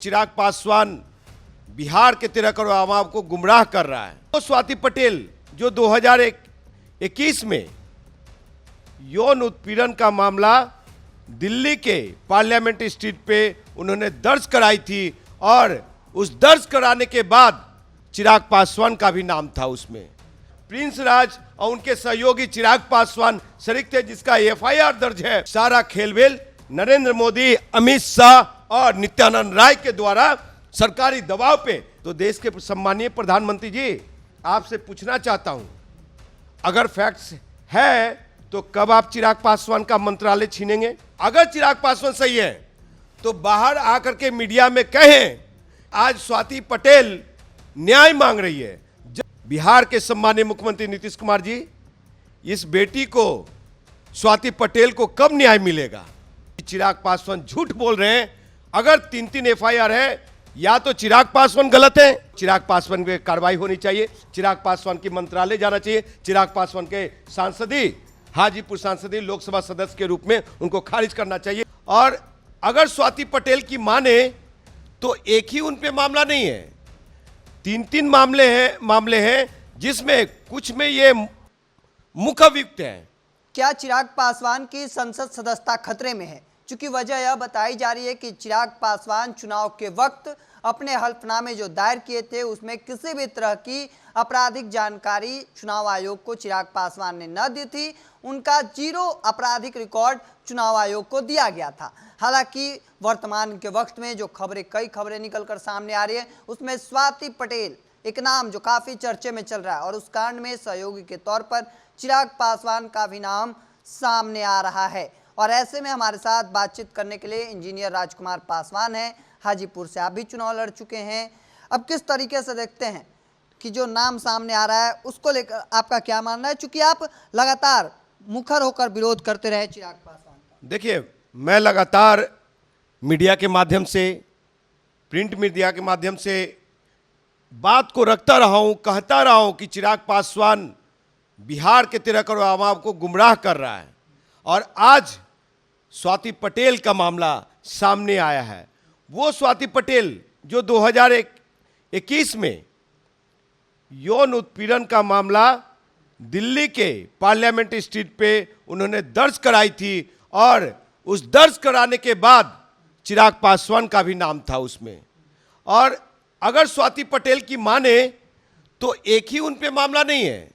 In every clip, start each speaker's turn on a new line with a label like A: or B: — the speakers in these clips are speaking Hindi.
A: चिराग पासवान बिहार के 13 करोड़ आवाम को गुमराह कर रहा है। तो स्वाति पटेल जो 2021 में यौन उत्पीड़न का मामला दिल्ली के पार्लियामेंट स्ट्रीट पे उन्होंने दर्ज कराई थी और उस दर्ज कराने के बाद चिराग पासवान का भी नाम था उसमें। प्रिंस राज और उनके सहयोगी चिराग पासवान शरीक थे, जिसका एफआईआर दर्ज है। सारा खेलबेल नरेंद्र मोदी, अमित शाह और नित्यानंद राय के द्वारा सरकारी दबाव पे। तो देश के सम्मानीय प्रधानमंत्री जी, आपसे पूछना चाहता हूं, अगर फैक्ट्स है तो कब आप चिराग पासवान का मंत्रालय छीनेंगे? अगर चिराग पासवान सही है तो बाहर आकर के मीडिया में कहें। आज स्वाति पटेल न्याय मांग रही है। बिहार के सम्मानीय मुख्यमंत्री नीतीश कुमार जी, इस बेटी को, स्वाति पटेल को कब न्याय मिलेगा? चिराग पासवान झूठ बोल रहे हैं। अगर 3 एफआईआर है, या तो चिराग पासवान गलत है, चिराग पासवान पे कार्रवाई होनी चाहिए, चिराग पासवान की मंत्रालय जाना चाहिए, चिराग पासवान के सांसदी, हाजीपुर सांसदी लोकसभा सदस्य के रूप में उनको खारिज करना चाहिए। और अगर स्वाति पटेल की माने तो एक ही उन पे मामला नहीं है, 3 मामले हैं जिसमें कुछ में ये मुख्य अभियुक्त है।
B: क्या चिराग पासवान की संसद सदस्यता खतरे में है? चूंकि वजह यह बताई जा रही है कि चिराग पासवान चुनाव के वक्त अपने हल्फनामे जो दायर किए थे उसमें किसी भी तरह की आपराधिक जानकारी चुनाव आयोग को चिराग पासवान ने न दी थी। उनका 0 आपराधिक रिकॉर्ड चुनाव आयोग को दिया गया था। हालांकि वर्तमान के वक्त में जो कई खबरें निकलकर सामने आ रही है, उसमें स्वाति पटेल एक नाम जो काफी चर्चे में चल रहा है और उस कांड में सहयोगी के तौर पर चिराग पासवान का भी नाम सामने आ रहा है। और ऐसे में हमारे साथ बातचीत करने के लिए इंजीनियर राजकुमार पासवान हैं, हाजीपुर से आप भी चुनाव लड़ चुके हैं। अब किस तरीके से देखते हैं कि जो नाम सामने आ रहा है उसको लेकर आपका क्या मानना है, चूंकि आप लगातार मुखर होकर विरोध करते रहे चिराग पासवान का?
A: देखिए, मैं लगातार मीडिया के माध्यम से, प्रिंट मीडिया के माध्यम से बात को रखता रहा हूं, कहता रहा हूं कि चिराग पासवान बिहार के 13 करोड़ आवाम को गुमराह कर रहा है। और आज स्वाति पटेल का मामला सामने आया है। वो स्वाति पटेल जो 2021 में यौन उत्पीड़न का मामला दिल्ली के पार्लियामेंट स्ट्रीट पे उन्होंने दर्ज कराई थी और उस दर्ज कराने के बाद चिराग पासवान का भी नाम था उसमें। और अगर स्वाति पटेल की माने तो एक ही उन पे मामला नहीं है,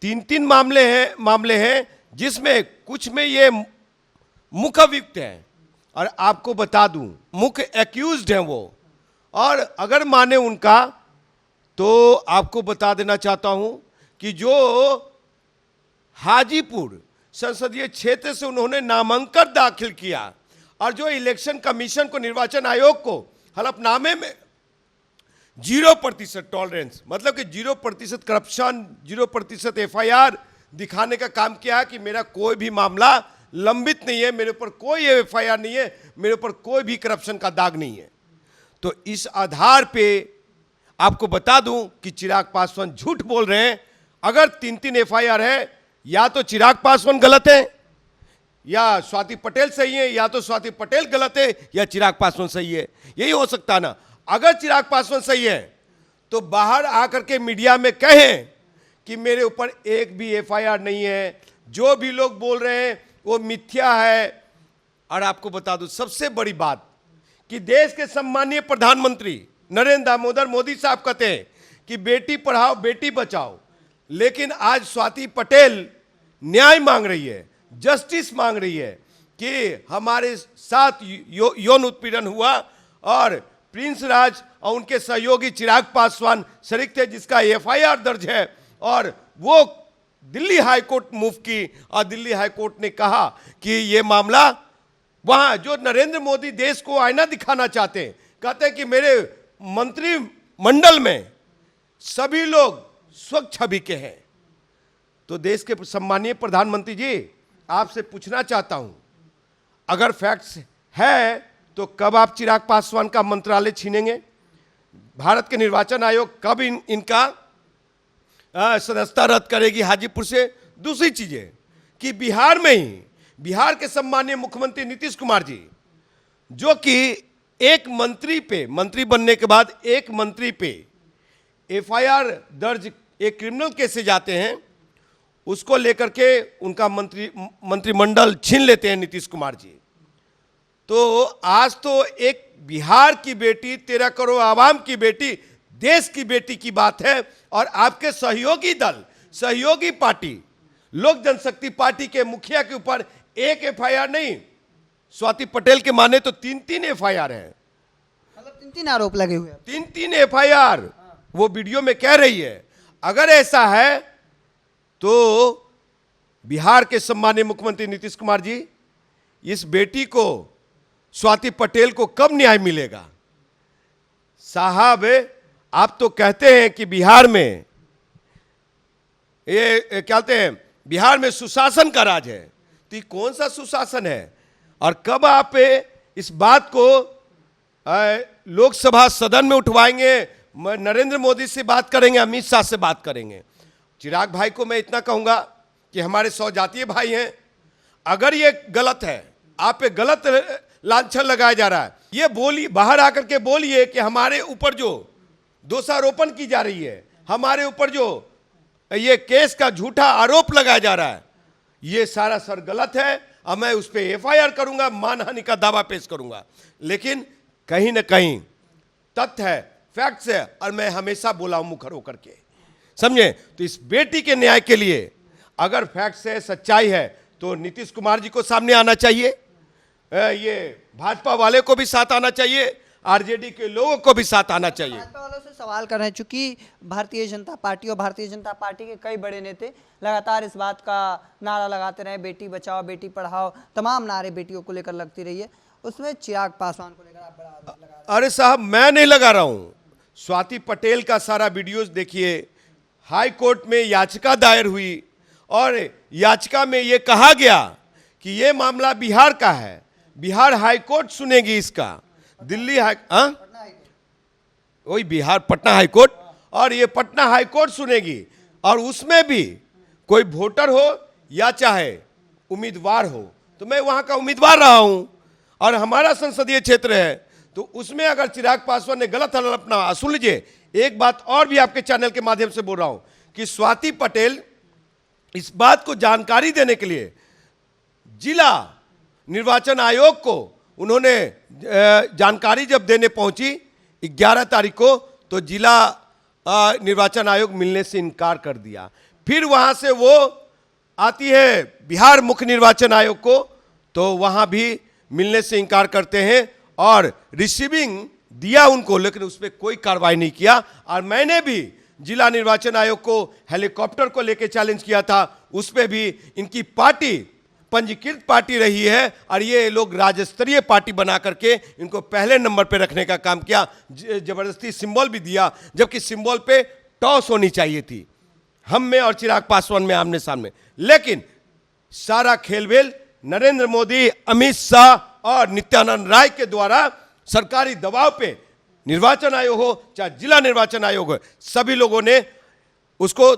A: 3 मामले हैं जिसमें कुछ में ये मुख्य अभियुक्त है। और आपको बता दूं, मुख्य एक्यूज्ड हैं वो। और अगर माने उनका, तो आपको बता देना चाहता हूं कि जो हाजीपुर संसदीय क्षेत्र से उन्होंने नामांकन दाखिल किया और जो इलेक्शन कमीशन को, निर्वाचन आयोग को हलफनामे में 0% टॉलरेंस, मतलब कि 0% करप्शन, 0% एफआईआर दिखाने का काम किया है कि मेरा कोई भी मामला लंबित नहीं है, मेरे ऊपर कोई एफआईआर नहीं है, मेरे ऊपर कोई भी करप्शन का दाग नहीं है। तो इस आधार पे आपको बता दूं कि चिराग पासवान झूठ बोल रहे हैं। अगर 3 एफआईआर है, या तो चिराग पासवान गलत है, या स्वाति पटेल सही है, या तो स्वाति पटेल गलत है, या चिराग पासवान सही है। यही हो सकता ना। अगर चिराग पासवान सही है तो बाहर आकर के मीडिया में कहें कि मेरे ऊपर एक भी एफआईआर नहीं है, जो भी लोग बोल रहे हैं वो मिथ्या है। और आपको बता दूं सबसे बड़ी बात कि देश के सम्मानीय प्रधानमंत्री नरेंद्र दामोदर मोदी साहब कहते हैं कि बेटी पढ़ाओ बेटी बचाओ, लेकिन आज स्वाति पटेल न्याय मांग रही है, जस्टिस मांग रही है कि हमारे साथ यौन उत्पीड़न हुआ और प्रिंस राज और उनके सहयोगी चिराग पासवान शरीक थे, जिसका एफआईआर दर्ज है। और वो दिल्ली हाईकोर्ट मूव की और दिल्ली हाईकोर्ट ने कहा कि ये मामला वहां जो नरेंद्र मोदी देश को आईना दिखाना चाहते हैं, कहते हैं कि मेरे मंत्रिमंडल में सभी लोग स्वच्छ छवि के हैं। तो देश के सम्मानीय प्रधानमंत्री जी, आपसे पूछना चाहता हूं, अगर फैक्ट्स है तो कब आप चिराग पासवान का मंत्रालय छीनेंगे? भारत के निर्वाचन आयोग कब इनका सदस्यता रद्द करेगी हाजीपुर से? दूसरी चीज है कि बिहार में ही, बिहार के सम्मानीय मुख्यमंत्री नीतीश कुमार जी, जो कि एक मंत्री पे, मंत्री बनने के बाद एक मंत्री पे एफआईआर दर्ज, एक क्रिमिनल केस से जाते हैं, उसको लेकर के उनका मंत्रिमंडल छीन लेते हैं नीतीश कुमार जी। तो आज तो एक बिहार की बेटी, 13 करोड़ आवाम की बेटी, देश की बेटी की बात है, और आपके सहयोगी दल, सहयोगी पार्टी लोक जनशक्ति पार्टी के मुखिया के ऊपर एक एफआईआर नहीं, स्वाति पटेल के माने तो 3-3 एफआईआर है,
B: मतलब 3-3 आरोप लगे हुए हैं।
A: 3-3 एफआईआर वो वीडियो में कह रही है। अगर ऐसा है तो बिहार के सम्मानीय मुख्यमंत्री नीतीश कुमार जी, इस बेटी को, स्वाति पटेल को कब न्याय मिलेगा? साहब, आप तो कहते हैं कि बिहार में ये क्या कहते हैं, बिहार में सुशासन का राज है, तो ये कौन सा सुशासन है? और कब आप इस बात को लोकसभा सदन में उठवाएंगे? नरेंद्र मोदी से बात करेंगे, अमित शाह से बात करेंगे? चिराग भाई को मैं इतना कहूंगा कि हमारे सौजातीय भाई हैं, अगर ये गलत है, आप पे गलत लांछन लगाया जा रहा है, ये बोलिए, बाहर आकर के बोलिए कि हमारे ऊपर जो दोषारोपण की जा रही है, हमारे ऊपर जो ये केस का झूठा आरोप लगाया जा रहा है, ये सारा सर गलत है, और मैं उस पर एफआईआर करूंगा, मानहानि का दावा पेश करूंगा। लेकिन कहीं ना कहीं तथ्य है, फैक्ट्स है, और मैं हमेशा बोला हूं मुखर होकर के, समझे? तो इस बेटी के न्याय के लिए अगर फैक्ट्स है, सच्चाई है, तो नीतीश कुमार जी को सामने आना चाहिए, ये भाजपा वाले को भी साथ आना चाहिए, आरजेडी के लोगों को भी साथ आना चाहिए।
B: भाजपा वालों से सवाल कर रहे हैं, चूंकि भारतीय जनता पार्टी और भारतीय जनता पार्टी के कई बड़े नेता लगातार इस बात का नारा लगाते रहे, बेटी बचाओ बेटी पढ़ाओ, तमाम नारे बेटियों को लेकर लगती रही है, उसमें चिराग पासवान को लेकर आप बड़ा आरोप लगा रहे हैं।
A: अरे साहब, मैं नहीं लगा रहा हूं, स्वाति पटेल का सारा वीडियोस देखिए। हाई कोर्ट में याचिका दायर हुई और याचिका में यह कहा गया कि यह मामला बिहार का है, बिहार हाई कोर्ट सुनेगी इसका, दिल्ली वही बिहार पटना हाई कोर्ट, और ये पटना हाई कोर्ट सुनेगी, और उसमें भी कोई वोटर हो या चाहे उम्मीदवार हो, तो मैं वहां का उम्मीदवार रहा हूं और हमारा संसदीय क्षेत्र है, तो उसमें अगर चिराग पासवान ने गलत हलफनामा, सुन लीजिए, एक बात और भी आपके चैनल के माध्यम से बोल रहा हूं कि स्वाति पटेल इस बात को जानकारी देने के लिए जिला निर्वाचन आयोग को उन्होंने जानकारी जब देने पहुंची 11 तारीख को, तो जिला निर्वाचन आयोग मिलने से इनकार कर दिया। फिर वहां से वो आती है बिहार मुख्य निर्वाचन आयोग को, तो वहां भी मिलने से इनकार करते हैं, और रिसीविंग दिया उनको, लेकिन उस पर कोई कार्रवाई नहीं किया। और मैंने भी जिला निर्वाचन आयोग को हेलीकॉप्टर को लेकर चैलेंज किया था, उस पर भी इनकी पार्टी पंजीकृत पार्टी रही है, और ये लोग राज्य स्तरीय पार्टी बना करके इनको पहले नंबर पे रखने का काम किया, जबरदस्ती सिंबल भी दिया, जबकि सिंबल पे टॉस होनी चाहिए थी हम में और चिराग पासवान में आमने सामने। लेकिन सारा खेलवेल नरेंद्र मोदी, अमित शाह और नित्यानंद राय के द्वारा सरकारी दबाव पे, निर्वाचन आयोग हो चाहे जिला निर्वाचन आयोग हो, सभी लोगों ने उसको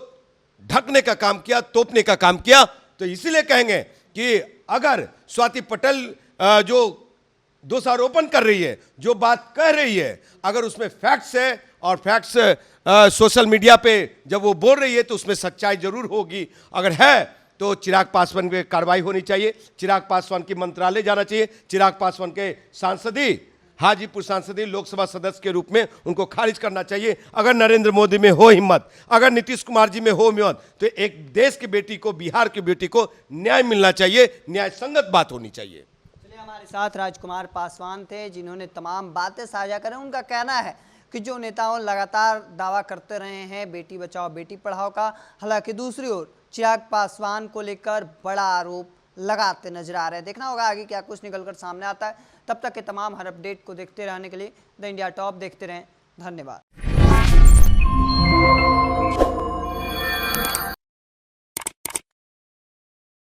A: ढकने का काम किया, तोपने का काम किया। तो इसीलिए कहेंगे कि अगर स्वाति पटेल जो दोषारोपण कर रही है, जो बात कह रही है, अगर उसमें फैक्ट्स है, और फैक्ट्स सोशल मीडिया पे जब वो बोल रही है तो उसमें सच्चाई जरूर होगी, अगर है तो चिराग पासवान पे कार्रवाई होनी चाहिए, चिराग पासवान की मंत्रालय जाना चाहिए, चिराग पासवान के सांसदी, हाजीपुर सांसदी लोकसभा सदस्य के रूप में उनको खारिज करना चाहिए। अगर नरेंद्र मोदी में हो हिम्मत, अगर नीतीश कुमार जी में हो हिम्मत, तो एक देश की बेटी को, बिहार की बेटी को न्याय मिलना चाहिए, न्याय संगत बात होनी चाहिए।
B: चलिए, हमारे साथ राजकुमार पासवान थे, जिन्होंने तमाम बातें साझा करें। उनका कहना है कि जो नेताओं लगातार दावा करते रहे हैं बेटी बचाओ बेटी पढ़ाओ का, हालांकि दूसरी ओर चिराग पासवान को लेकर बड़ा आरोप लगाते नजर आ रहे हैं। देखना होगा आगे क्या कुछ निकलकर सामने आता है। तब तक के तमाम हर अपडेट को देखते रहने के लिए द इंडिया टॉप देखते रहें। धन्यवाद।